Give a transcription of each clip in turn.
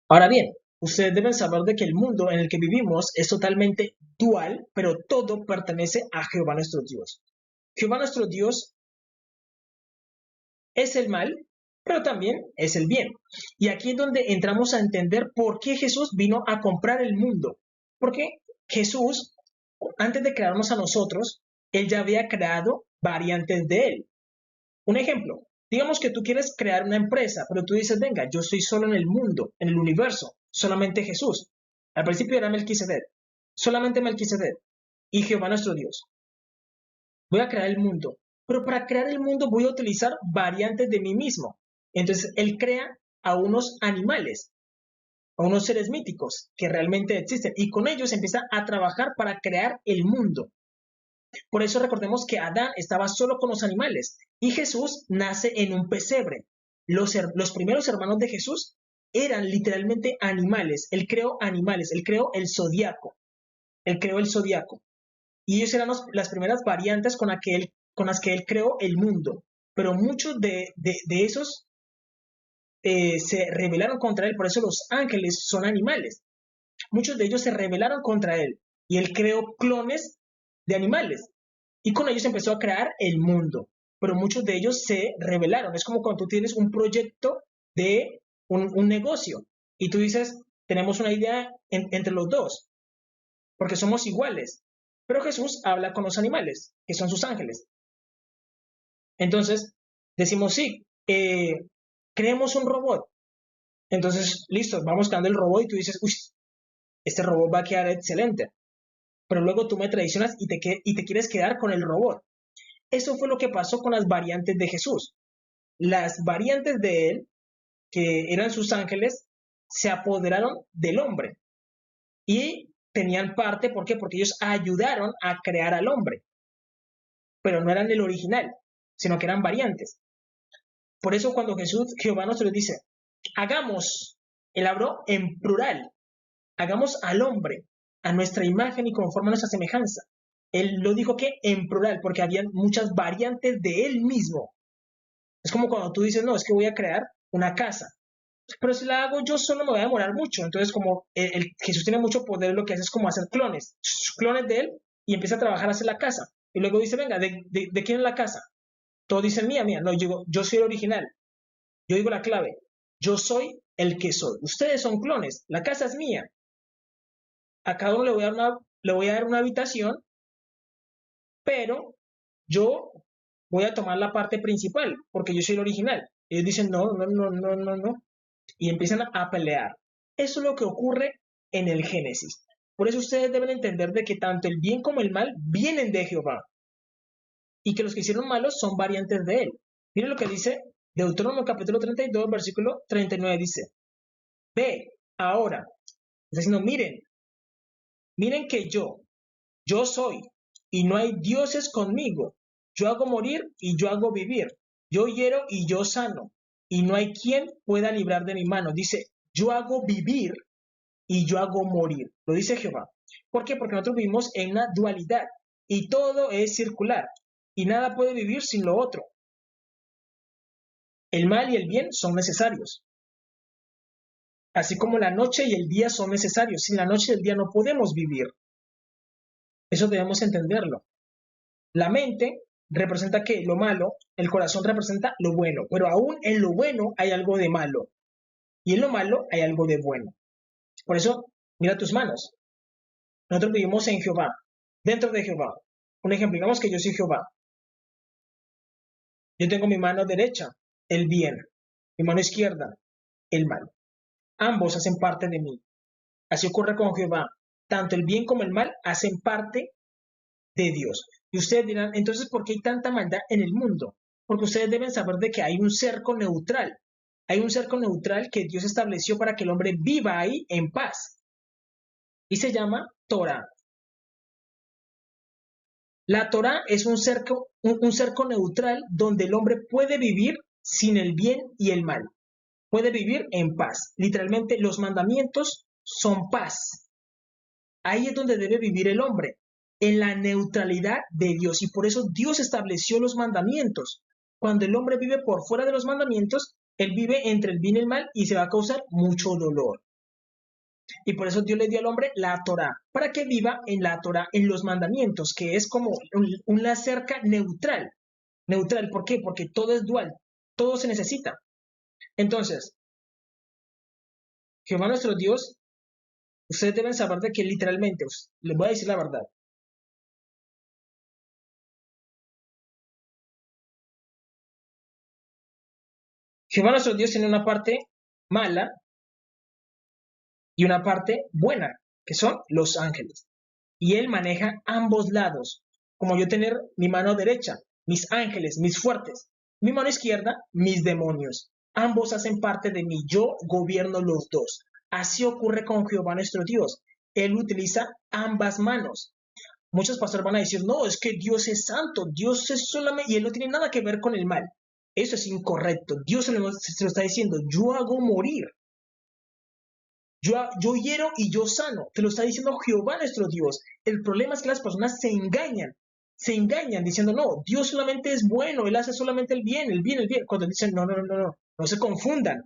Ahora bien, ustedes deben saber de que el mundo en el que vivimos es totalmente dual, pero todo pertenece a Jehová nuestro Dios. Jehová nuestro Dios es el mal, pero también es el bien. Y aquí es donde entramos a entender por qué Jesús vino a comprar el mundo. Porque Jesús, antes de crearnos a nosotros, él ya había creado variantes de él. Un ejemplo, digamos que tú quieres crear una empresa, pero tú dices, venga, yo estoy solo en el mundo, en el universo, solamente Jesús. Al principio era Melquisedec, solamente Melquisedec y Jehová nuestro Dios. Voy a crear el mundo, pero para crear el mundo voy a utilizar variantes de mí mismo. Entonces, él crea a unos animales, a unos seres míticos que realmente existen y con ellos empieza a trabajar para crear el mundo. Por eso recordemos que Adán estaba solo con los animales y Jesús nace en un pesebre. Los primeros hermanos de Jesús eran literalmente animales. Él creó animales, él creó el zodiaco, él creó el zodiaco. Y ellos eran las primeras variantes con las que él creó el mundo. Pero muchos de esos se rebelaron contra él, por eso los ángeles son animales. Muchos de ellos se rebelaron contra él y él creó clones de animales y con ellos empezó a crear el mundo, pero muchos de ellos se rebelaron. Es como cuando tú tienes un proyecto de un negocio y tú dices, tenemos una idea entre los dos, porque somos iguales, pero Jesús habla con los animales, que son sus ángeles. Entonces, decimos, sí, creemos un robot. Entonces, listo, vamos creando el robot y tú dices, uy, este robot va a quedar excelente, pero luego tú me traicionas y te quieres quedar con el robot. Eso fue lo que pasó con las variantes de Jesús. Las variantes de él, que eran sus ángeles, se apoderaron del hombre y tenían parte, ¿por qué? Porque ellos ayudaron a crear al hombre, pero no eran el original, sino que eran variantes. Por eso cuando Jehová nos lo dice, hagamos, él habló en plural, hagamos al hombre a nuestra imagen y conforme a nuestra semejanza. Él lo dijo que en plural, porque habían muchas variantes de él mismo. Es como cuando tú dices, no, es que voy a crear una casa, pero si la hago yo solo me voy a demorar mucho. Entonces, como Jesús tiene mucho poder, lo que hace es como hacer clones de él y empieza a trabajar a hacer la casa. Y luego dice, venga, ¿de quién es la casa? Todos dicen mía, mía. No, yo soy el original. Yo digo la clave. Yo soy el que soy. Ustedes son clones. La casa es mía. A cada uno le voy a dar una habitación, pero yo voy a tomar la parte principal, porque yo soy el original. Ellos dicen, no, no, no, no, no, no. Y empiezan a pelear. Eso es lo que ocurre en el Génesis. Por eso ustedes deben entender de que tanto el bien como el mal vienen de Jehová y que los que hicieron malos son variantes de él. Miren lo que dice Deuteronomio capítulo 32, versículo 39, dice, ve ahora, está diciendo, miren que yo soy, y no hay dioses conmigo. Yo hago morir y yo hago vivir. Yo hiero y yo sano, y no hay quien pueda librar de mi mano. Dice, yo hago vivir y yo hago morir. Lo dice Jehová. ¿Por qué? Porque nosotros vivimos en una dualidad y todo es circular y nada puede vivir sin lo otro. El mal y el bien son necesarios, así como la noche y el día son necesarios. Sin la noche y el día no podemos vivir. Eso debemos entenderlo. La mente representa que lo malo, el corazón representa lo bueno, pero aún en lo bueno hay algo de malo y en lo malo hay algo de bueno. Por eso, mira tus manos. Nosotros vivimos en Jehová, dentro de Jehová. Un ejemplo, digamos que yo soy Jehová. Yo tengo mi mano derecha, el bien, mi mano izquierda, el mal. Ambos hacen parte de mí. Así ocurre con Jehová. Tanto el bien como el mal hacen parte de Dios. Y ustedes dirán, entonces, ¿por qué hay tanta maldad en el mundo? Porque ustedes deben saber de que hay un cerco neutral. Hay un cerco neutral que Dios estableció para que el hombre viva ahí en paz. Y se llama Torah. La Torah es un cerco neutral donde el hombre puede vivir sin el bien y el mal. Puede vivir en paz. Literalmente los mandamientos son paz. Ahí es donde debe vivir el hombre, en la neutralidad de Dios. Y por eso Dios estableció los mandamientos. Cuando el hombre vive por fuera de los mandamientos, él vive entre el bien y el mal y se va a causar mucho dolor. Y por eso Dios le dio al hombre la Torá, para que viva en la Torá, en los mandamientos, que es como una cerca neutral. Neutral, ¿por qué? Porque todo es dual, todo se necesita. Entonces, Jehová nuestro Dios, ustedes deben saber de que literalmente, les voy a decir la verdad, Jehová nuestro Dios tiene una parte mala y una parte buena, que son los ángeles. Y Él maneja ambos lados, como yo tener mi mano derecha, mis ángeles, mis fuertes, mi mano izquierda, mis demonios. Ambos hacen parte de mí, yo gobierno los dos. Así ocurre con Jehová nuestro Dios. Él utiliza ambas manos. Muchos pastores van a decir, no, es que Dios es santo, Dios es solamente, y Él no tiene nada que ver con el mal. Eso es incorrecto. Dios se lo está diciendo, yo hago morir. Yo hiero y yo sano. Te lo está diciendo Jehová nuestro Dios. El problema es que las personas se engañan diciendo, no, Dios solamente es bueno, Él hace solamente el bien, el bien, el bien. Cuando dicen, no, no, no, no, no, no se confundan,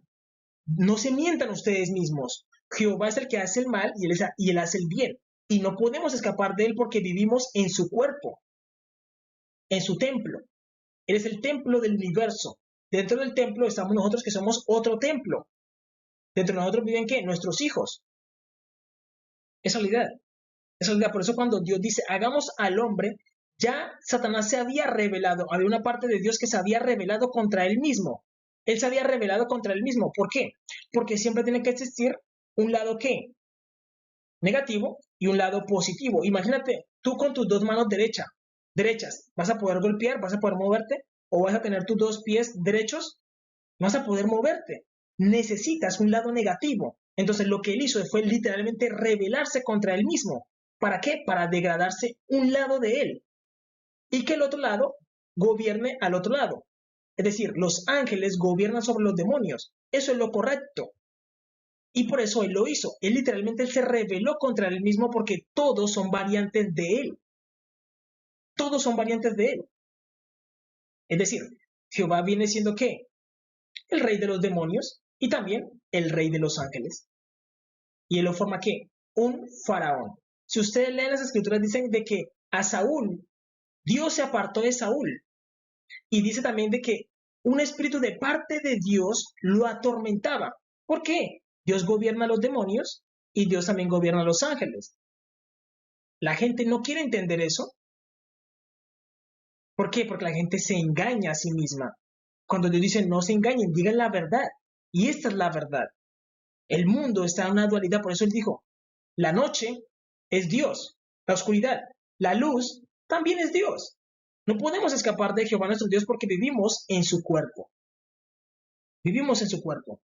no se mientan ustedes mismos. Jehová es el que hace el mal y él hace el bien. Y no podemos escapar de Él porque vivimos en su cuerpo, en su templo. Él es el templo del universo. Dentro del templo estamos nosotros que somos otro templo. Dentro de nosotros viven ¿qué? Nuestros hijos. Es realidad. Es realidad. Por eso cuando Dios dice, hagamos al hombre, ya Satanás se había revelado. Había una parte de Dios que se había revelado contra él mismo. Él se había revelado contra él mismo. ¿Por qué? Porque siempre tiene que existir un lado ¿qué? Negativo y un lado positivo. Imagínate, tú con tus dos manos derechas, ¿vas a poder golpear? ¿Vas a poder moverte? ¿O vas a tener tus dos pies derechos? No vas a poder moverte. Necesitas un lado negativo. Entonces lo que él hizo fue literalmente rebelarse contra él mismo. ¿Para qué? Para degradarse un lado de él y que el otro lado gobierne al otro lado. Es decir, los ángeles gobiernan sobre los demonios. Eso es lo correcto. Y por eso él lo hizo. Él literalmente se rebeló contra él mismo porque todos son variantes de él. Todos son variantes de él. Es decir, Jehová viene siendo ¿qué? El rey de los demonios y también el rey de los ángeles. Y él lo forma ¿qué? Un faraón. Si ustedes leen las escrituras, dicen de que a Saúl, Dios se apartó de Saúl. Y dice también de que un espíritu de parte de Dios lo atormentaba. ¿Por qué? Dios gobierna a los demonios y Dios también gobierna a los ángeles. La gente no quiere entender eso. ¿Por qué? Porque la gente se engaña a sí misma. Cuando Dios dice no se engañen, digan la verdad. Y esta es la verdad. El mundo está en una dualidad, por eso él dijo, la noche es Dios, la oscuridad, la luz también es Dios. No podemos escapar de Jehová nuestro Dios porque vivimos en su cuerpo. Vivimos en su cuerpo.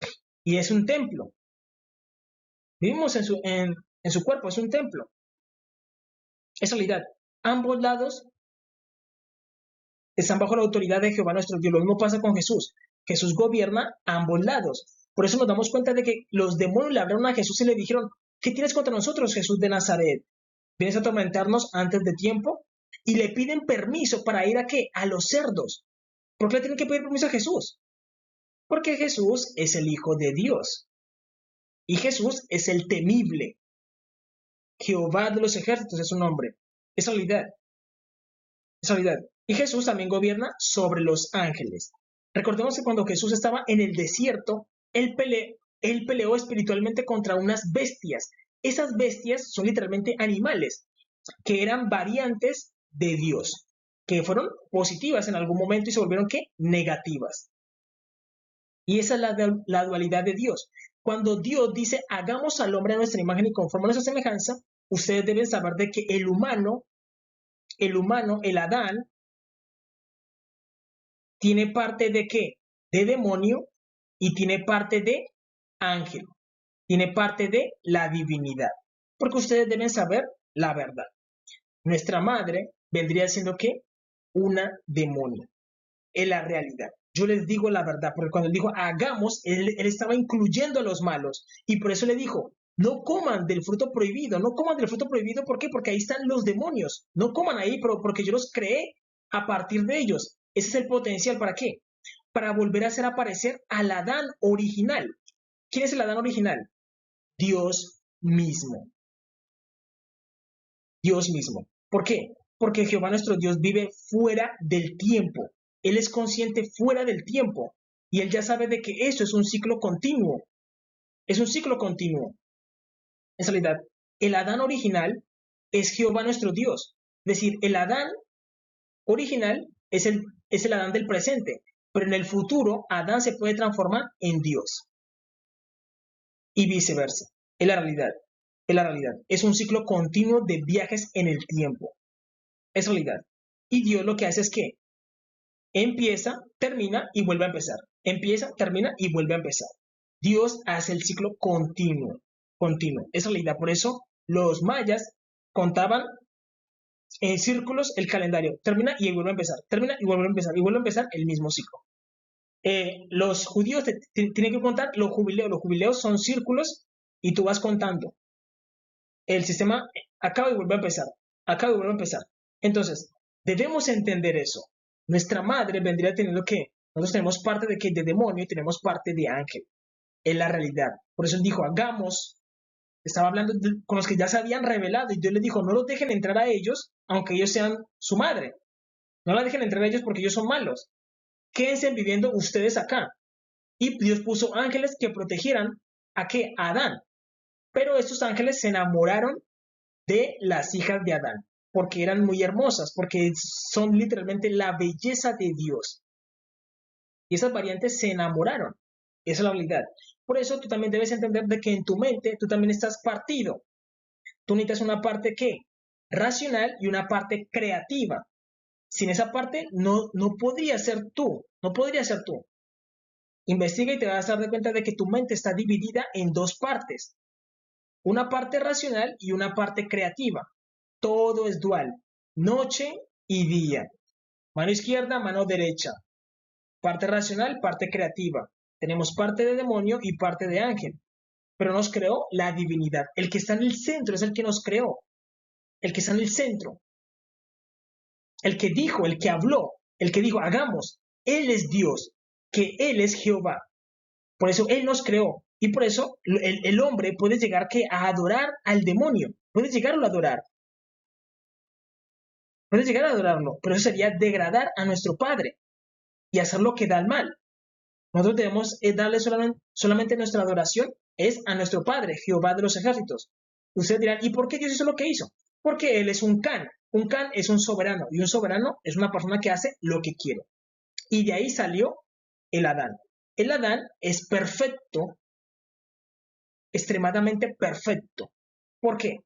Y es un templo. Vivimos en su cuerpo, es un templo. Es realidad. Ambos lados están bajo la autoridad de Jehová nuestro Dios. Lo mismo pasa con Jesús. Jesús gobierna ambos lados. Por eso nos damos cuenta de que los demonios le hablaron a Jesús y le dijeron, ¿qué tienes contra nosotros, Jesús de Nazaret? ¿Vienes a atormentarnos antes de tiempo? Y le piden permiso para ir ¿a qué? A los cerdos. ¿Por qué le tienen que pedir permiso a Jesús? Porque Jesús es el Hijo de Dios. Y Jesús es el temible. Jehová de los ejércitos es su nombre. Es realidad. Es realidad. Y Jesús también gobierna sobre los ángeles. Recordemos que cuando Jesús estaba en el desierto, él peleó espiritualmente contra unas bestias. Esas bestias son literalmente animales que eran variantes de Dios, que fueron positivas en algún momento y se volvieron ¿qué? Negativas. Y esa es la dualidad de Dios. Cuando Dios dice, hagamos al hombre a nuestra imagen y conforme a nuestra semejanza, ustedes deben saber de que el humano, el Adán, tiene parte de ¿qué? De demonio y tiene parte de ángel. Tiene parte de la divinidad. Porque ustedes deben saber la verdad. Nuestra madre vendría siendo ¿qué? Una demonio. Es la realidad. Yo les digo la verdad, porque cuando él dijo hagamos, él estaba incluyendo a los malos. Y por eso le dijo, no coman del fruto prohibido, no coman del fruto prohibido, ¿por qué? Porque ahí están los demonios. No coman ahí, pero porque yo los creé a partir de ellos. Ese es el potencial, ¿para qué? Para volver a hacer aparecer al Adán original. ¿Quién es el Adán original? Dios mismo. Dios mismo. ¿Por qué? Porque Jehová nuestro Dios vive fuera del tiempo. Él es consciente fuera del tiempo. Y él ya sabe de que eso es un ciclo continuo. Es un ciclo continuo. En realidad, el Adán original es Jehová nuestro Dios. Es decir, el Adán original es el Adán del presente. Pero en el futuro, Adán se puede transformar en Dios. Y viceversa. Es la realidad. Es la realidad. Es un ciclo continuo de viajes en el tiempo. Es realidad. Y Dios lo que hace es que empieza, termina y vuelve a empezar. Empieza, termina y vuelve a empezar. Dios hace el ciclo continuo, continuo. Es realidad. Por eso los mayas contaban en círculos el calendario. Termina y vuelve a empezar. Termina y vuelve a empezar. Y vuelve a empezar el mismo ciclo. Los judíos tienen que contar los jubileos. Los jubileos son círculos y tú vas contando. El sistema acaba y vuelve a empezar. Acaba y vuelve a empezar. Entonces, debemos entender eso. Nuestra madre vendría teniendo que, nosotros tenemos parte de demonio y tenemos parte de ángel. Es la realidad. Por eso él dijo, hagamos, estaba hablando con los que ya se habían revelado y Dios les dijo, no los dejen entrar a ellos, aunque ellos sean su madre. No la dejen entrar a ellos porque ellos son malos. Quédense viviendo ustedes acá. Y Dios puso ángeles que protegieran ¿a qué? A Adán. Pero estos ángeles se enamoraron de las hijas de Adán, porque eran muy hermosas, porque son literalmente la belleza de Dios. Y esas variantes se enamoraron. Esa es la realidad. Por eso tú también debes entender de que en tu mente tú también estás partido. Tú necesitas una parte ¿qué? Racional y una parte creativa. Sin esa parte no podría ser tú. No podría ser tú. Investiga y te vas a dar cuenta de que tu mente está dividida en dos partes. Una parte racional y una parte creativa. Todo es dual. Noche y día. Mano izquierda, mano derecha. Parte racional, parte creativa. Tenemos parte de demonio y parte de ángel. Pero nos creó la divinidad. El que está en el centro es el que nos creó. El que está en el centro. El que dijo, el que habló, el que dijo, hagamos. Él es Dios, que Él es Jehová. Por eso Él nos creó. Y por eso el hombre puede llegar a adorar al demonio. Puede llegarlo a adorar. Puede llegar a adorarlo. Pero eso sería degradar a nuestro Padre y hacer lo que da el mal. Nosotros debemos darle solamente nuestra adoración es a nuestro Padre, Jehová de los ejércitos. Ustedes dirán, ¿y por qué Dios hizo lo que hizo? Porque Él es un Can. Un Can es un soberano y un soberano es una persona que hace lo que quiere. Y de ahí salió el Adán. El Adán es perfecto, extremadamente perfecto. ¿Por qué?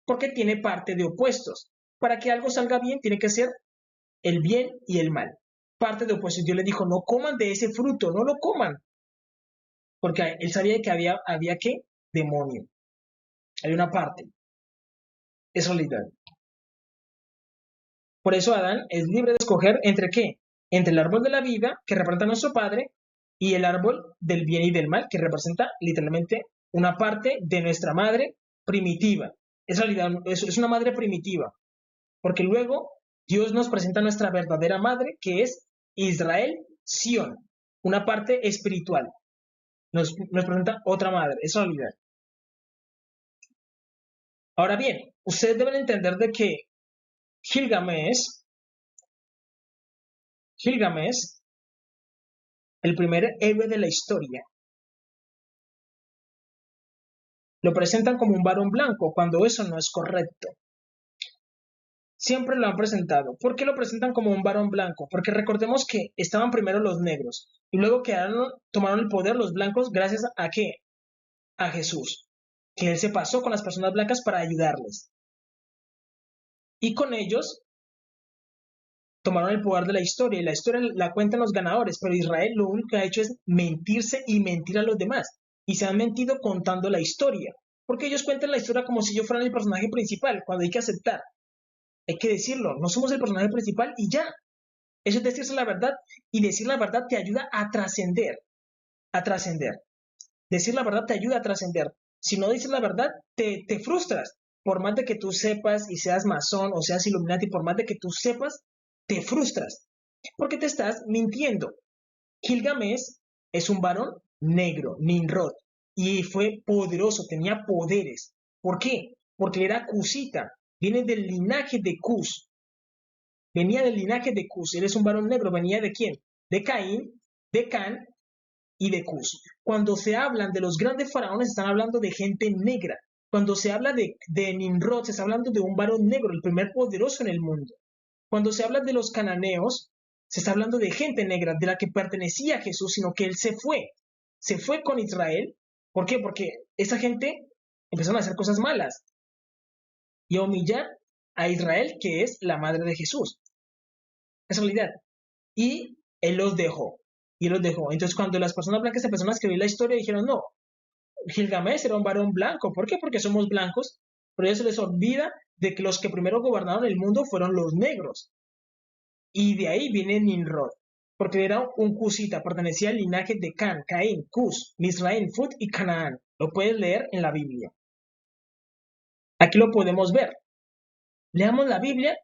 Porque tiene parte de opuestos. Para que algo salga bien tiene que ser el bien y el mal. Parte de opuestos. Dios le dijo, no coman de ese fruto, no lo coman. Porque él sabía que había ¿qué? Demonio. Hay una parte. Es realidad. Por eso Adán es libre de escoger entre ¿qué? Entre el árbol de la vida, que representa a nuestro Padre, y el árbol del bien y del mal, que representa literalmente una parte de nuestra madre primitiva. Es realidad, es una madre primitiva. Porque luego Dios nos presenta a nuestra verdadera madre, que es Israel, Sión, una parte espiritual. Nos presenta otra madre, es realidad. Ahora bien, ustedes deben entender de que Gilgamesh, el primer héroe de la historia, lo presentan como un varón blanco, cuando eso no es correcto. Siempre lo han presentado. ¿Por qué lo presentan como un varón blanco? Porque recordemos que estaban primero los negros y luego tomaron el poder los blancos gracias a ¿qué? A Jesús, que Él se pasó con las personas blancas para ayudarles. Y con ellos tomaron el poder de la historia y la historia la cuentan los ganadores, pero Israel lo único que ha hecho es mentirse y mentir a los demás. Y se han mentido contando la historia, porque ellos cuentan la historia como si yo fuera el personaje principal, cuando hay que aceptar. Hay que decirlo, no somos el personaje principal y ya. Eso es decirse la verdad y decir la verdad te ayuda a trascender, a trascender. Decir la verdad te ayuda a trascender. Si no dices la verdad, te frustras. Por más de que tú sepas y seas masón o seas Illuminati, por más de que tú sepas, te frustras. Porque te estás mintiendo. Gilgamesh es un varón negro, Nimrod. y fue poderoso, tenía poderes. ¿Por qué? Porque era cusita, viene del linaje de Cus, venía del linaje de Cus, él es un varón negro, venía de quién? De Caín, de Can y de Cus. Cuando se hablan de los grandes faraones, están hablando de gente negra. Cuando se habla de Nimrod, se está hablando de un varón negro, el primer poderoso en el mundo. Cuando se habla de los cananeos, se está hablando de gente negra, de la que pertenecía a Jesús, sino que él se fue. Se fue con Israel. ¿Por qué? Porque esa gente empezaron a hacer cosas malas y a humillar a Israel, que es la madre de Jesús. Es realidad. Y él los dejó. Y él los dejó. Entonces, cuando las personas blancas empezaron a escribir la historia, dijeron, no, Gilgamesh era un varón blanco. ¿Por qué? Porque somos blancos. Pero ellos se les olvida de que los que primero gobernaron el mundo fueron los negros. Y de ahí viene Nimrod, porque era un cusita, pertenecía al linaje de Can, Caín, Cus, Misraim, Fut y Canaán. Lo puedes leer en la Biblia. Aquí lo podemos ver. Leamos la Biblia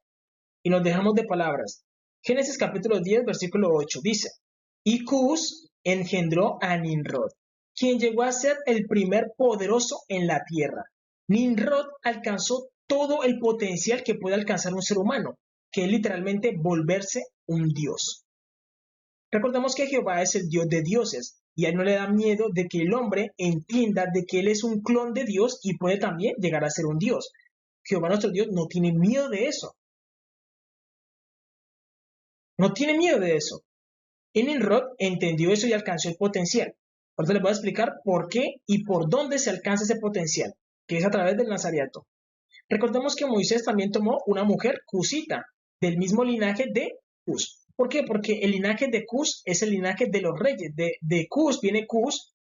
y nos dejamos de palabras. Génesis capítulo 10, versículo 8 dice, y Cus engendró a Nimrod, quien llegó a ser el primer poderoso en la tierra. Nimrod alcanzó todo el potencial que puede alcanzar un ser humano, que es literalmente volverse un dios. Recordemos que Jehová es el Dios de dioses y a él no le da miedo de que el hombre entienda de que él es un clon de Dios y puede también llegar a ser un Dios. Jehová nuestro Dios no tiene miedo de eso. No tiene miedo de eso. Y Nimrod entendió eso y alcanzó el potencial. Ahora les voy a explicar por qué y por dónde se alcanza ese potencial, que es a través del Nazariato. Recordemos que Moisés también tomó una mujer cusita, del mismo linaje de Cus. ¿Por qué? Porque el linaje de Cus es el linaje de los reyes. De Cus viene Cus,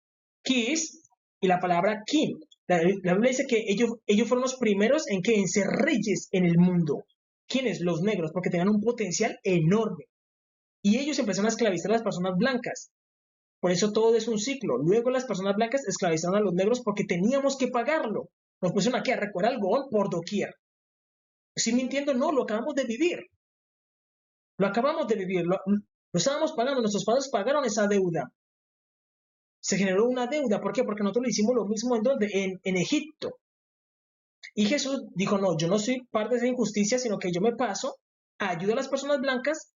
Kis y la palabra Kim. La Biblia dice que ellos fueron los primeros en ser reyes en el mundo. ¿Quiénes? Los negros, porque tenían un potencial enorme. Y ellos empezaron a esclavizar a las personas blancas. Por eso todo es un ciclo. Luego las personas blancas esclavizaron a los negros porque teníamos que pagarlo. Nos pusieron aquí a recoger algodón por doquier. ¿Sí me entiendo? No, lo acabamos de vivir. Lo acabamos de vivir. Lo estábamos pagando. Nuestros padres pagaron esa deuda. Se generó una deuda. ¿Por qué? Porque nosotros le hicimos lo mismo en Egipto. Y Jesús dijo, no, yo no soy parte de esa injusticia, sino que yo me paso, ayudo a las personas blancas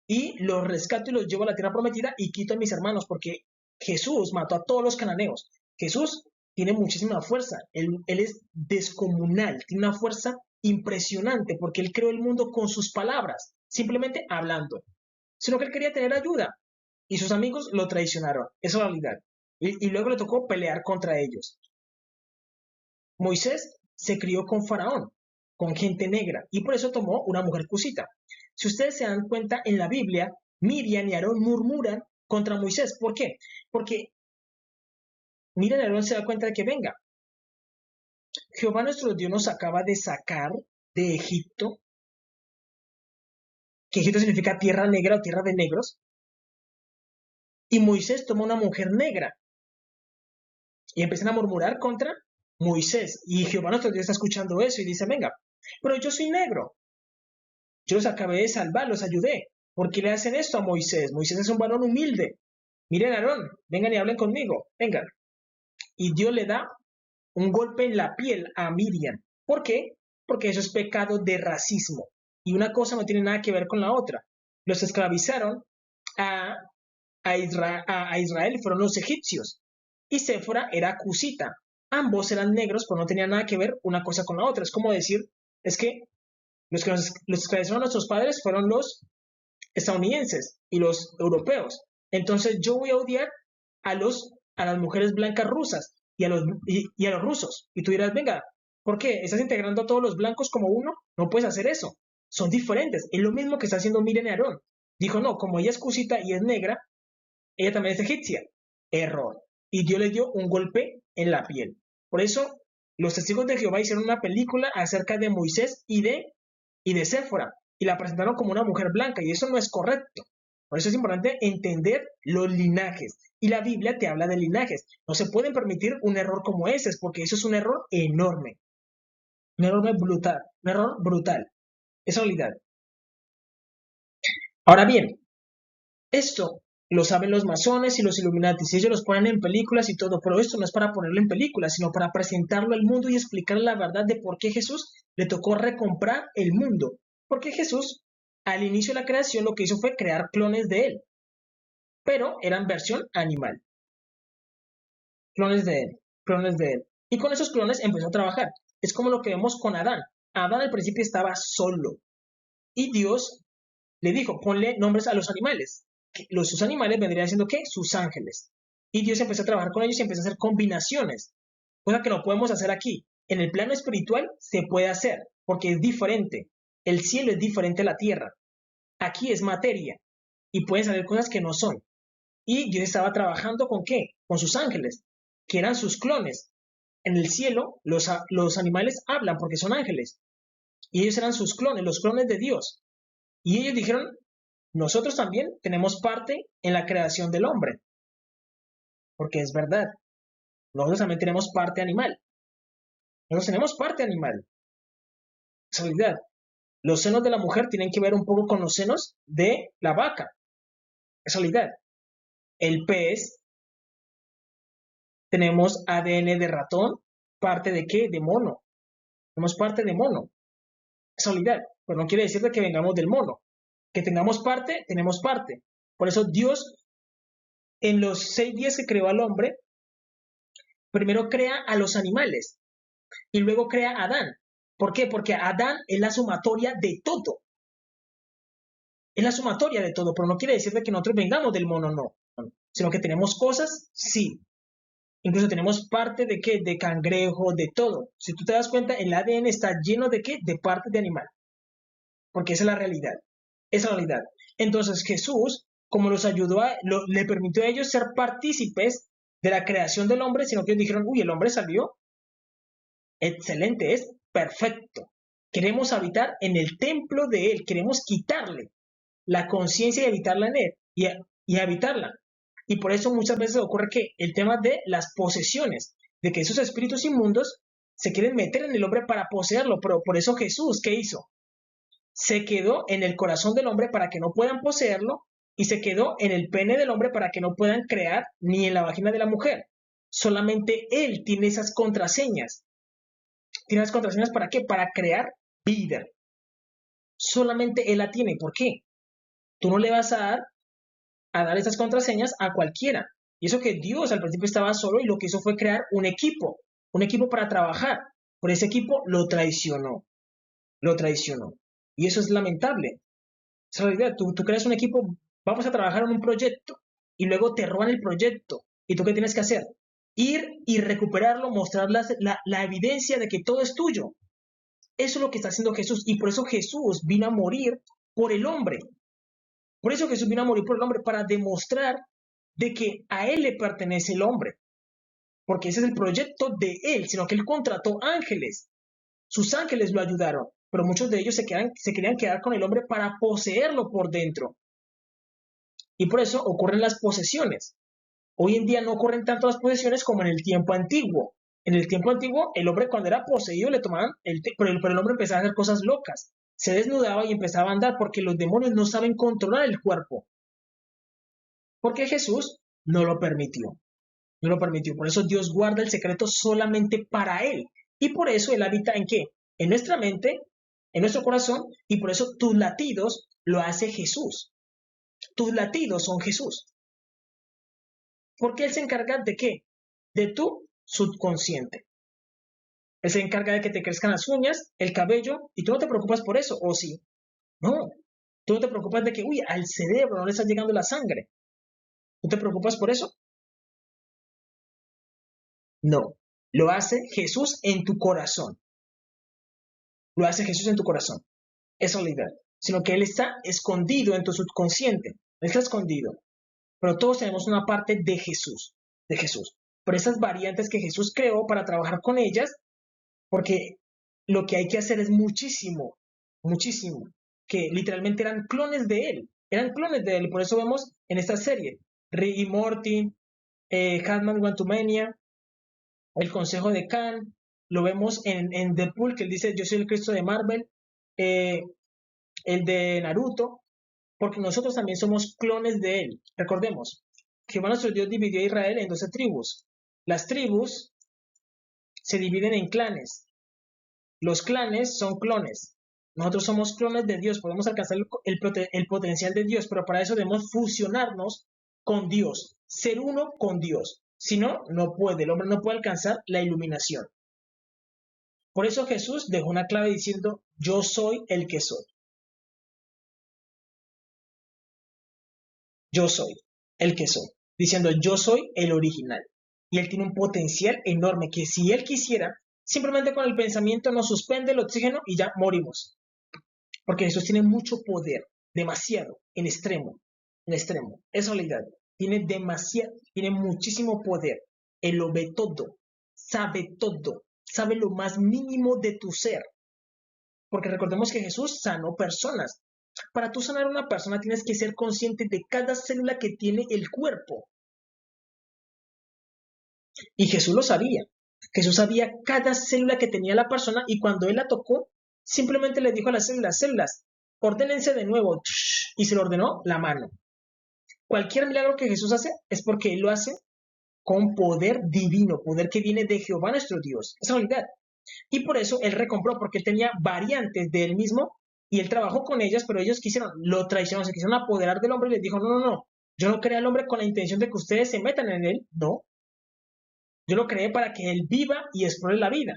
y los rescato y los llevo a la tierra prometida y quito a mis hermanos, porque Jesús mató a todos los cananeos. Jesús tiene muchísima fuerza. Él es descomunal, tiene una fuerza impresionante, porque él creó el mundo con sus palabras, simplemente hablando. Sino que él quería tener ayuda y sus amigos lo traicionaron. Esa es la realidad. Y luego le tocó pelear contra ellos. Moisés se crió con Faraón, con gente negra, y por eso tomó una mujer cusita. Si ustedes se dan cuenta en la Biblia, Miriam y Aarón murmuran contra Moisés. ¿Por qué? Porque Miriam y Aarón se dan cuenta de que venga. Jehová nuestro Dios nos acaba de sacar de Egipto, que Egipto significa tierra negra o tierra de negros, y Moisés toma una mujer negra y empiezan a murmurar contra Moisés. Y Jehová nuestro Dios está escuchando eso y dice, venga, pero yo soy negro. Yo los acabé de salvar, los ayudé. ¿Por qué le hacen esto a Moisés? Moisés es un varón humilde. Miren, Aarón, vengan y hablen conmigo. Vengan. Y Dios le da un golpe en la piel a Miriam. ¿Por qué? Porque eso es pecado de racismo. Y una cosa no tiene nada que ver con la otra. Los esclavizaron a Israel y fueron los egipcios. Y Séfora era cusita. Ambos eran negros, pero no tenían nada que ver una cosa con la otra. Es como decir, es que los que los esclavizaron a nuestros padres fueron los estadounidenses y los europeos. Entonces yo voy a odiar a las mujeres blancas rusas y a los rusos. Y tú dirás, venga, ¿por qué? ¿Estás integrando a todos los blancos como uno? No puedes hacer eso. Son diferentes. Es lo mismo que está haciendo Miriam y Aarón. Dijo, no, como ella es cusita y es negra, ella también es egipcia. Error. Y Dios le dio un golpe en la piel. Por eso, los testigos de Jehová hicieron una película acerca de Moisés y de Séfora, y la presentaron como una mujer blanca, y eso no es correcto. Por eso es importante entender los linajes, y la Biblia te habla de linajes. No se puede permitir un error como ese, porque eso es un error enorme, un error brutal, un error brutal. Es realidad. Ahora bien, esto Lo saben los masones y los Illuminati, y ellos los ponen en películas y todo, pero esto no es para ponerlo en películas, sino para presentarlo al mundo y explicar la verdad de por qué Jesús le tocó recomprar el mundo. Porque Jesús, al inicio de la creación, lo que hizo fue crear clones de él, pero eran versión animal. Clones de él, clones de él. Y con esos clones empezó a trabajar. Es como lo que vemos con Adán. Adán al principio estaba solo. Y Dios le dijo, ponle nombres a los animales. Sus animales vendrían siendo, ¿qué? Sus ángeles. Y Dios empezó a trabajar con ellos y empezó a hacer combinaciones. Cosa que no podemos hacer aquí. En el plano espiritual se puede hacer, porque es diferente. El cielo es diferente a la tierra. Aquí es materia. Y pueden salir cosas que no son. Y Dios estaba trabajando ¿con qué? Con sus ángeles, que eran sus clones. En el cielo los animales hablan porque son ángeles. Y ellos eran sus clones, los clones de Dios. Y ellos dijeron, nosotros también tenemos parte en la creación del hombre. Porque es verdad. Nosotros también tenemos parte animal. Nosotros tenemos parte animal. Es realidad. Los senos de la mujer tienen que ver un poco con los senos de la vaca. Es realidad. El pez, tenemos ADN de ratón, parte de qué? De mono. Tenemos parte de mono. Es realidad. Pero no quiere decir que vengamos del mono. Que tengamos parte, tenemos parte. Por eso Dios, en los 6 días que creó al hombre, primero crea a los animales y luego crea a Adán. ¿Por qué? Porque Adán es la sumatoria de todo. Es la sumatoria de todo, pero no quiere decir que nosotros vengamos del mono, no. Sino que tenemos cosas, sí. Incluso tenemos parte de qué, de cangrejo, de todo. Si tú te das cuenta, el ADN está lleno de qué, de partes de animal. Porque esa es la realidad. Esa es la realidad. Entonces Jesús, como los ayudó, le permitió a ellos ser partícipes de la creación del hombre, sino que ellos dijeron, uy, el hombre salió excelente, es perfecto. Queremos habitar en el templo de él, queremos quitarle la conciencia y habitarla en él, y habitarla. Y por eso muchas veces ocurre que el tema de las posesiones, de que esos espíritus inmundos se quieren meter en el hombre para poseerlo, pero por eso Jesús, ¿qué hizo? Se quedó en el corazón del hombre para que no puedan poseerlo, y se quedó en el pene del hombre para que no puedan crear, ni en la vagina de la mujer. Solamente él tiene esas contraseñas. ¿Tiene las contraseñas para qué? Para crear vida. Solamente él la tiene. ¿Por qué? Tú no le vas a dar esas contraseñas a cualquiera. Y eso que Dios al principio estaba solo y lo que hizo fue crear un equipo para trabajar. Por ese equipo lo traicionó. Y eso es lamentable. Es la realidad. Tú creas un equipo, vamos a trabajar en un proyecto y luego te roban el proyecto. ¿Y tú qué tienes que hacer? Ir y recuperarlo, mostrar la evidencia de que todo es tuyo. Eso es lo que está haciendo Jesús. Y por eso Jesús vino a morir por el hombre. Por eso Jesús vino a morir por el hombre, para demostrar de que a él le pertenece el hombre. Porque ese es el proyecto de él, sino que él contrató ángeles. Sus ángeles lo ayudaron, pero muchos de ellos se querían quedar con el hombre para poseerlo por dentro. Y por eso ocurren las posesiones. Hoy en día no ocurren tanto las posesiones como en el tiempo antiguo. En el tiempo antiguo, el hombre cuando era poseído le tomaban, pero el hombre empezaba a hacer cosas locas. Se desnudaba y empezaba a andar porque los demonios no saben controlar el cuerpo. Porque Jesús no lo permitió. No lo permitió. Por eso Dios guarda el secreto solamente para Él. Y por eso Él habita ¿en qué? En nuestra mente, en nuestro corazón, y por eso tus latidos lo hace Jesús. Tus latidos son Jesús. Porque Él se encarga ¿de qué? De tu subconsciente. Él se encarga de que te crezcan las uñas, el cabello, y tú no te preocupas por eso, ¿o sí? No. Tú no te preocupas de que, uy, al cerebro no le está llegando la sangre. ¿Tú te preocupas por eso? No. Lo hace Jesús en tu corazón. Lo hace Jesús en tu corazón. Es realidad. Sino que Él está escondido en tu subconsciente. Él está escondido. Pero todos tenemos una parte de Jesús. De Jesús. Por esas variantes que Jesús creó para trabajar con ellas, porque lo que hay que hacer es muchísimo. Muchísimo. Que literalmente eran clones de Él. Eran clones de Él. Y por eso vemos en esta serie Rick y Morty, Hatman Quantumania, el consejo de Khan, lo vemos en Deadpool, que él dice, yo soy el Cristo de Marvel, el de Naruto. porque nosotros también somos clones de Él. Recordemos, Jehová nuestro Dios dividió a Israel en 12 tribus. Las tribus se dividen en clanes. Los clanes son clones. Nosotros somos clones de Dios, podemos alcanzar el potencial de Dios, pero para eso debemos fusionarnos con Dios, ser uno con Dios. Si no, no puede, el hombre no puede alcanzar la iluminación. Por eso Jesús dejó una clave diciendo, yo soy el que soy. Yo soy el que soy. Diciendo, yo soy el original. Y él tiene un potencial enorme que si él quisiera, simplemente con el pensamiento nos suspende el oxígeno y ya morimos. Porque Jesús tiene mucho poder, demasiado, en extremo. Es realidad. Tiene demasiado, tiene muchísimo poder. Él lo ve todo, sabe lo más mínimo de tu ser. Porque recordemos que Jesús sanó personas. Para tú sanar a una persona tienes que ser consciente de cada célula que tiene el cuerpo. Y Jesús lo sabía. Jesús sabía cada célula que tenía la persona y cuando él la tocó, simplemente le dijo a las células, ordénense de nuevo. Y se le ordenó la mano. Cualquier milagro que Jesús hace es porque él lo hace con poder divino, poder que viene de Jehová nuestro Dios. Es realidad. Y por eso él recompró, porque él tenía variantes de él mismo y él trabajó con ellas, pero ellos lo traicionaron, se quisieron apoderar del hombre y les dijo, no, yo no creé al hombre con la intención de que ustedes se metan en él, no. Yo lo creé para que él viva y explore la vida.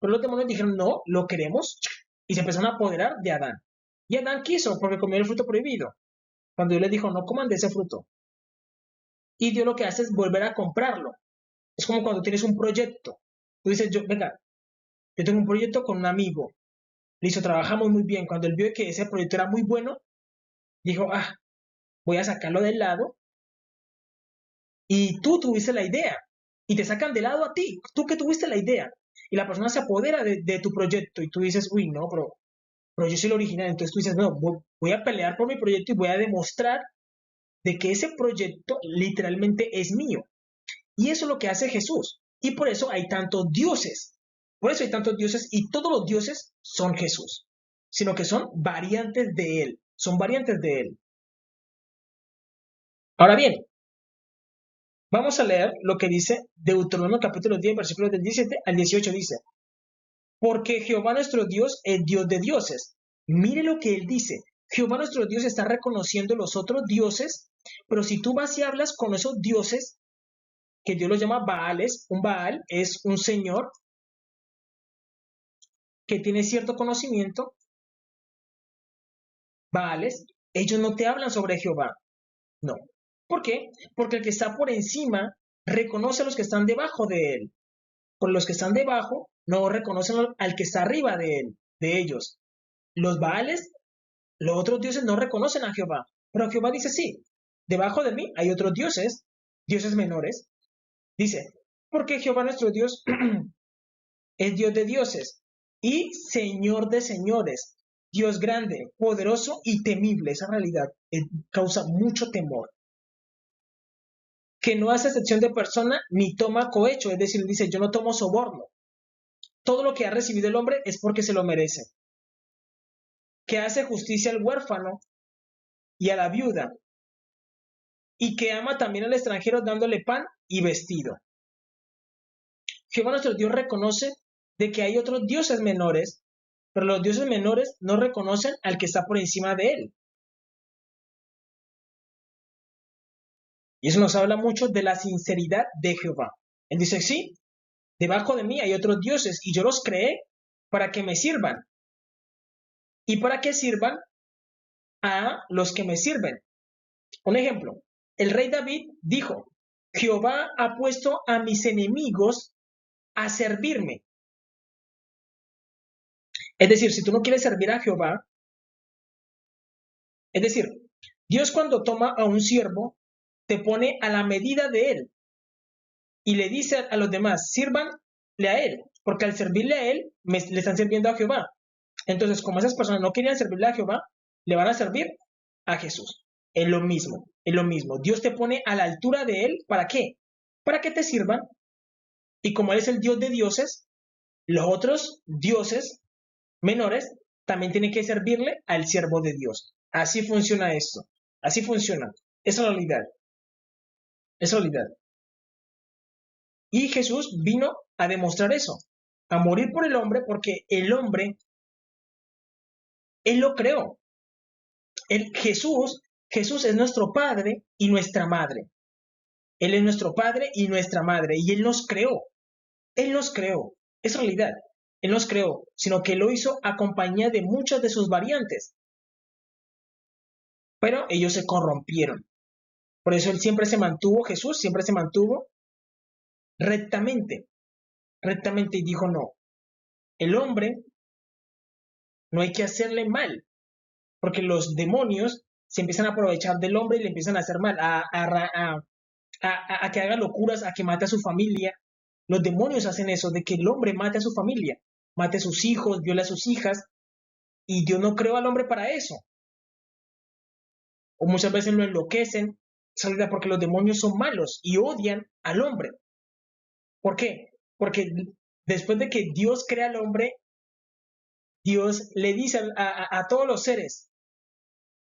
Pero los demonios dijeron, no, lo queremos, y se empezaron a apoderar de Adán. Y Adán quiso, porque comió el fruto prohibido. Cuando Dios le dijo, no coman de ese fruto. Y Dios lo que hace es volver a comprarlo. Es como cuando tienes un proyecto. Tú dices, venga, yo tengo un proyecto con un amigo. Listo, trabajamos muy bien. Cuando él vio que ese proyecto era muy bueno, dijo, voy a sacarlo del lado. Y tú tuviste la idea. Y te sacan de lado a ti. Tú que tuviste la idea. Y la persona se apodera de tu proyecto. Y tú dices, uy, no, pero yo soy el original. Entonces tú dices, no, voy a pelear por mi proyecto y voy a demostrar de que ese proyecto literalmente es mío. Y eso es lo que hace Jesús. Y por eso hay tantos dioses. Por eso hay tantos dioses y todos los dioses son Jesús. Sino que son variantes de él. Son variantes de él. Ahora bien, vamos a leer lo que dice Deuteronomio capítulo 10, versículos del 17 al 18 dice. Porque Jehová nuestro Dios es Dios de dioses. Mire lo que él dice. Jehová nuestro Dios está reconociendo los otros dioses, pero si tú vas y hablas con esos dioses, que Dios los llama Baales, un Baal es un señor que tiene cierto conocimiento, Baales, ellos no te hablan sobre Jehová, no. ¿Por qué? Porque el que está por encima reconoce a los que están debajo de él, por los que están debajo no reconocen al que está arriba de él, de ellos. Los Baales, los otros dioses no reconocen a Jehová, pero Jehová dice sí, debajo de mí hay otros dioses, dioses menores. Dice, porque Jehová nuestro Dios es Dios de dioses y Señor de señores, Dios grande, poderoso y temible. Esa realidad causa mucho temor. Que no hace excepción de persona ni toma cohecho, es decir, dice, yo no tomo soborno. Todo lo que ha recibido el hombre es porque se lo merece. Que hace justicia al huérfano y a la viuda. Y que ama también al extranjero dándole pan y vestido. Jehová nuestro Dios reconoce de que hay otros dioses menores, pero los dioses menores no reconocen al que está por encima de él. Y eso nos habla mucho de la sinceridad de Jehová. Él dice, sí, debajo de mí hay otros dioses y yo los creé para que me sirvan. Y para que sirvan a los que me sirven. Un ejemplo, el rey David dijo, Jehová ha puesto a mis enemigos a servirme. Es decir, si tú no quieres servir a Jehová, es decir, Dios cuando toma a un siervo, te pone a la medida de él y le dice a los demás, sírvanle a él, porque al servirle a él, le están sirviendo a Jehová. Entonces, como esas personas no querían servirle a Jehová, le van a servir a Jesús. Es lo mismo, es lo mismo. Dios te pone a la altura de él, ¿para qué? Para que te sirvan. Y como él es el Dios de dioses, los otros dioses menores también tienen que servirle al siervo de Dios. Así funciona esto. Así funciona. Es la realidad. Es la realidad. Y Jesús vino a demostrar eso, a morir por el hombre, porque el hombre, Él lo creó. Jesús es nuestro Padre y nuestra Madre. Él es nuestro Padre y nuestra Madre, y Él nos creó. Él nos creó. Es realidad. Él nos creó, sino que lo hizo a compañía de muchas de sus variantes. Pero ellos se corrompieron. Por eso Jesús siempre se mantuvo rectamente, rectamente y dijo no. El hombre no hay que hacerle mal, porque los demonios se empiezan a aprovechar del hombre y le empiezan a hacer mal, a que haga locuras, a que mate a su familia. Los demonios hacen eso, de que el hombre mate a su familia, mate a sus hijos, viole a sus hijas, y Dios no creó al hombre para eso. O muchas veces lo enloquecen, salida porque los demonios son malos y odian al hombre. ¿Por qué? Porque después de que Dios crea al hombre, Dios le dice a todos los seres,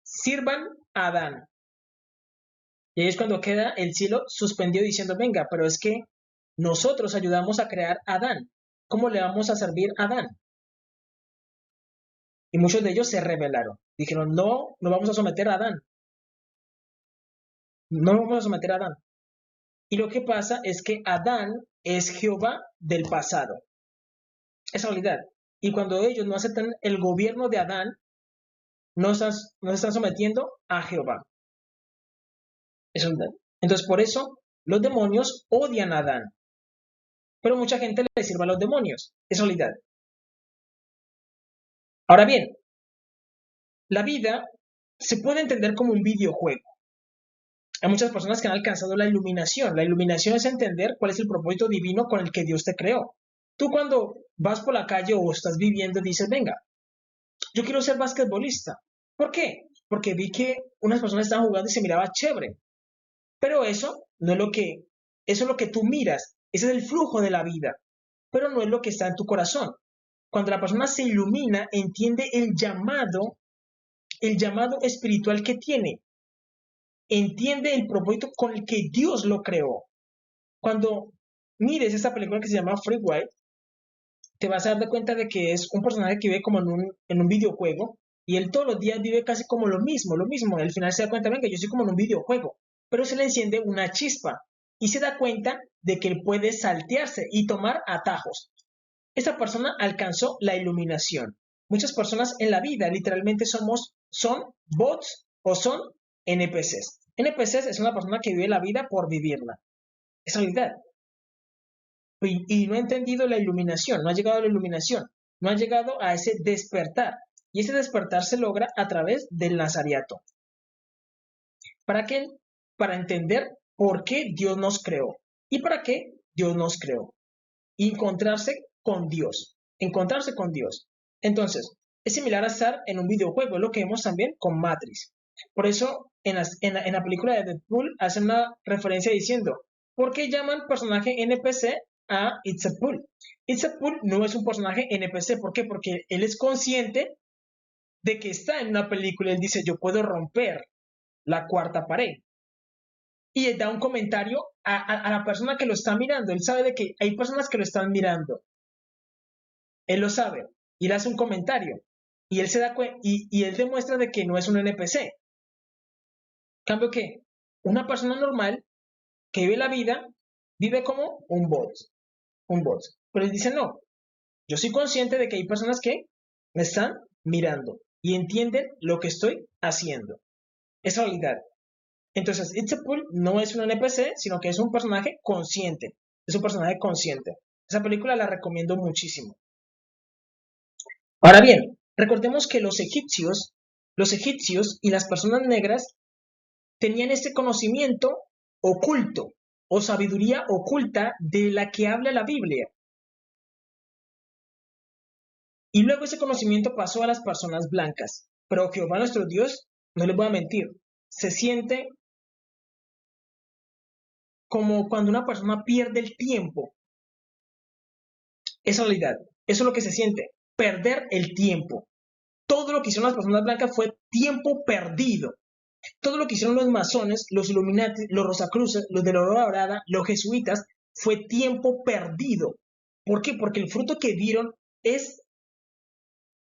sirvan a Adán. Y ahí es cuando queda el cielo suspendido diciendo, venga, pero es que nosotros ayudamos a crear a Adán. ¿Cómo le vamos a servir a Adán? Y muchos de ellos se rebelaron. Dijeron, no, no vamos a someter a Adán. No vamos a someter a Adán. Y lo que pasa es que Adán es Jehová del pasado. Es realidad. Y cuando ellos no aceptan el gobierno de Adán, no se están sometiendo a Jehová. Es realidad. Entonces, por eso, los demonios odian a Adán. Pero mucha gente le sirve a los demonios. Es realidad. Ahora bien, la vida se puede entender como un videojuego. Hay muchas personas que han alcanzado la iluminación. La iluminación es entender cuál es el propósito divino con el que Dios te creó. Tú cuando vas por la calle o estás viviendo dices, venga, yo quiero ser basquetbolista. ¿Por qué? Porque vi que unas personas estaban jugando y se miraba chévere. Pero eso no es eso es lo que tú miras. Ese es el flujo de la vida. Pero no es lo que está en tu corazón. Cuando la persona se ilumina, entiende el llamado espiritual que tiene. Entiende el propósito con el que Dios lo creó. Cuando mires esta película que se llama Free Willy, te vas a dar cuenta de que es un personaje que vive como en un videojuego y él todos los días vive casi como lo mismo, lo mismo. Al final se da cuenta, venga, yo soy como en un videojuego, pero se le enciende una chispa y se da cuenta de que él puede saltearse y tomar atajos. Esta persona alcanzó la iluminación. Muchas personas en la vida literalmente son bots o son NPCs. NPCs es una persona que vive la vida por vivirla. Es realidad. Y no ha entendido la iluminación, no ha llegado a la iluminación, no ha llegado a ese despertar. Y ese despertar se logra a través del nazariato. ¿Para qué? Para entender por qué Dios nos creó y para qué Dios nos creó. Y encontrarse con Dios. Encontrarse con Dios. Entonces, es similar a estar en un videojuego, es lo que vemos también con Matrix. Por eso, en la película de Deadpool hacen una referencia diciendo, ¿por qué llaman personaje NPC a It's a Pool? It's a Pool no es un personaje NPC, ¿por qué? Porque él es consciente de que está en una película, él dice, yo puedo romper la cuarta pared. Y él da un comentario a la persona que lo está mirando, él sabe de que hay personas que lo están mirando. Él lo sabe y él hace un comentario y él se da y él demuestra de que no es un NPC. Cambio que una persona normal que vive la vida vive como un bot. Pero él dice no, yo soy consciente de que hay personas que me están mirando y entienden lo que estoy haciendo. Es realidad. Entonces, It's a Pool no es un NPC, sino que es un personaje consciente. Es un personaje consciente. Esa película la recomiendo muchísimo. Ahora bien, recordemos que los egipcios y las personas negras tenían este conocimiento oculto o sabiduría oculta de la que habla la Biblia. Y luego ese conocimiento pasó a las personas blancas. Pero Jehová nuestro Dios, no les voy a mentir, se siente como cuando una persona pierde el tiempo. Es realidad. Eso es lo que se siente, perder el tiempo. Todo lo que hicieron las personas blancas fue tiempo perdido. Todo lo que hicieron los masones, los Illuminati, los Rosacruces, los de la Aurora Dorada, los jesuitas, fue tiempo perdido. ¿Por qué? Porque el fruto que dieron es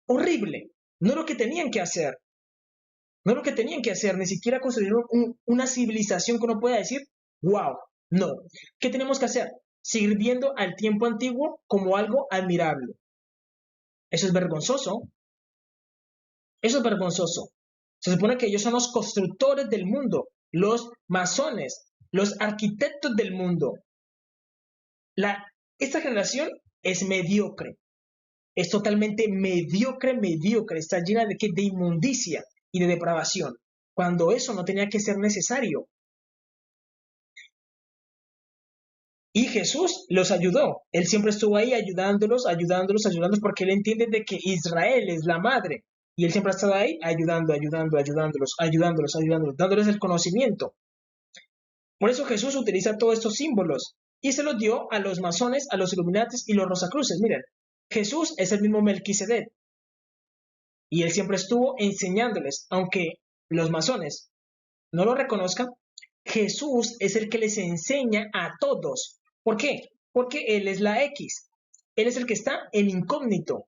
horrible. No es lo que tenían que hacer. No es lo que tenían que hacer. Ni siquiera construyeron una civilización que uno pueda decir, wow, no. ¿Qué tenemos que hacer? Seguir viendo al tiempo antiguo como algo admirable. Eso es vergonzoso. Eso es vergonzoso. Se supone que ellos son los constructores del mundo, los masones, los arquitectos del mundo. Esta generación es mediocre. Es totalmente mediocre, está llena de inmundicia y de depravación, cuando eso no tenía que ser necesario. Y Jesús los ayudó, Él siempre estuvo ahí ayudándolos, porque Él entiende de que Israel es la madre, y Él siempre ha estado ahí ayudándolos, dándoles el conocimiento. Por eso Jesús utiliza todos estos símbolos, y se los dio a los masones, a los Illuminatis y los Rosacruces. Miren, Jesús es el mismo Melquisedec, y Él siempre estuvo enseñándoles, aunque los masones no lo reconozcan, Jesús es el que les enseña a todos. ¿Por qué? Porque Él es la X. Él es el que está en incógnito.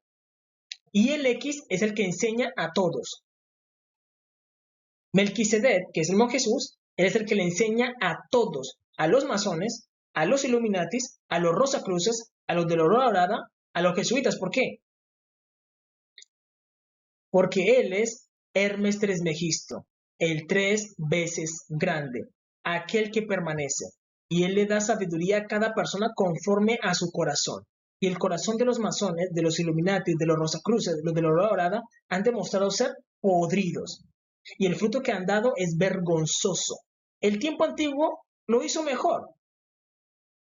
Y el X es el que enseña a todos. Melquisedec, que es el mismo Jesús, Él es el que le enseña a todos, a los masones, a los Illuminatis, a los Rosacruces, a los de la Aurora Dorada, a los jesuitas. ¿Por qué? Porque Él es Hermes Trismegisto, el 3 veces grande, aquel que permanece. Y Él le da sabiduría a cada persona conforme a su corazón. Y el corazón de los masones, de los Illuminati, de los Rosacruces, de los de la Aurora Dorada, han demostrado ser podridos. Y el fruto que han dado es vergonzoso. El tiempo antiguo lo hizo mejor.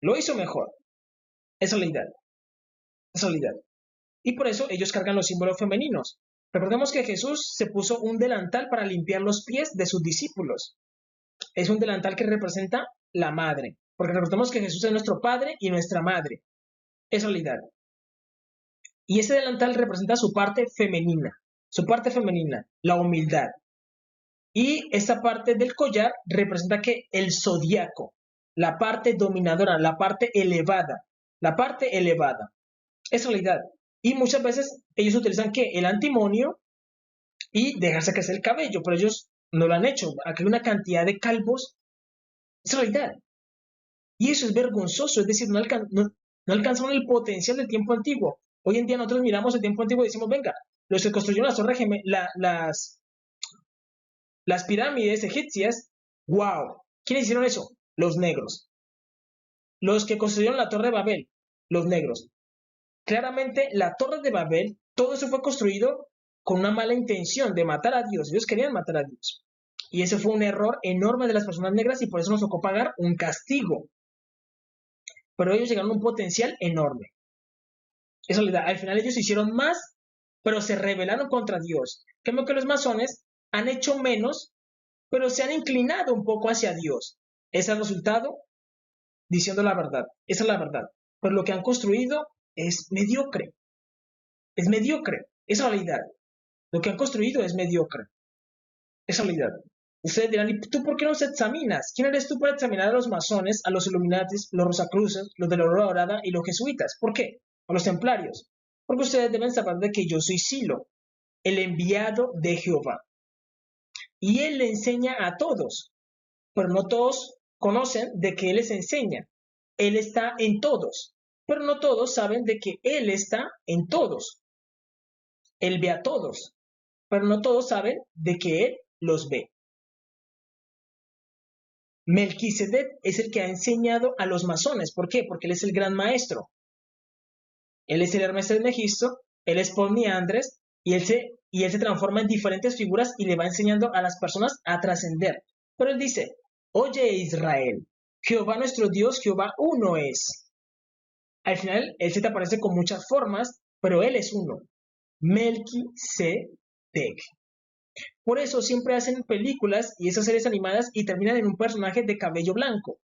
Lo hizo mejor. Es realidad. Es realidad. Y por eso ellos cargan los símbolos femeninos. Recordemos que Jesús se puso un delantal para limpiar los pies de sus discípulos. Es un delantal que representa la madre, porque recordemos que Jesús es nuestro padre y nuestra madre. Es realidad. Y ese delantal representa su parte femenina, la humildad. Y esta parte del collar representa que el zodiaco, la parte dominadora, la parte elevada. Es realidad. Y muchas veces ellos utilizan ¿qué? El antimonio y dejarse crecer el cabello, pero ellos no lo han hecho. Aquí hay una cantidad de calvos. Es realidad. Y eso es vergonzoso, es decir, no alcanzaron el potencial del tiempo antiguo. Hoy en día nosotros miramos el tiempo antiguo y decimos, venga, los que construyeron las torres las pirámides egipcias, wow. ¿Quiénes hicieron eso? Los negros. Los que construyeron la torre de Babel, los negros. Claramente, la torre de Babel, todo eso fue construido con una mala intención de matar a Dios. Ellos querían matar a Dios. Y ese fue un error enorme de las personas negras y por eso nos tocó pagar un castigo. Pero ellos llegaron a un potencial enorme. Es realidad. Al final ellos hicieron más, pero se rebelaron contra Dios. Creo que los masones han hecho menos, pero se han inclinado un poco hacia Dios. Ese es el resultado, diciendo la verdad. Esa es la verdad. Pero lo que han construido es mediocre. Es mediocre. Es realidad. Lo que han construido es mediocre. Es realidad. Ustedes dirán, ¿y tú por qué no se examinas? ¿Quién eres tú para examinar a los masones, a los Illuminatis, los Rosacruces, los de la Aurora Dorada y los jesuitas? ¿Por qué? A los templarios. Porque ustedes deben saber de que yo soy Silo, el enviado de Jehová. Y Él le enseña a todos, pero no todos conocen de que Él les enseña. Él está en todos, pero no todos saben de que Él está en todos. Él ve a todos, pero no todos saben de que Él los ve. Melquisedec es el que ha enseñado a los masones. ¿Por qué? Porque él es el gran maestro. Él es el Hermes Trismegisto, él es Polniandres, y él se transforma en diferentes figuras y le va enseñando a las personas a trascender. Pero él dice, oye Israel, Jehová nuestro Dios, Jehová uno es. Al final, él se te aparece con muchas formas, pero él es uno. Melquisedec. Por eso siempre hacen películas y esas series animadas y terminan en un personaje de cabello blanco.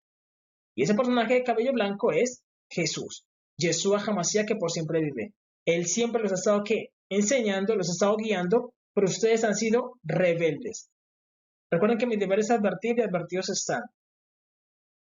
Y ese personaje de cabello blanco es Jesús. Yeshua Hamashiach, que por siempre vive. Él siempre los ha estado ¿qué? Enseñando, los ha estado guiando pero ustedes han sido rebeldes. Recuerden que mi deber es advertir y advertidos están.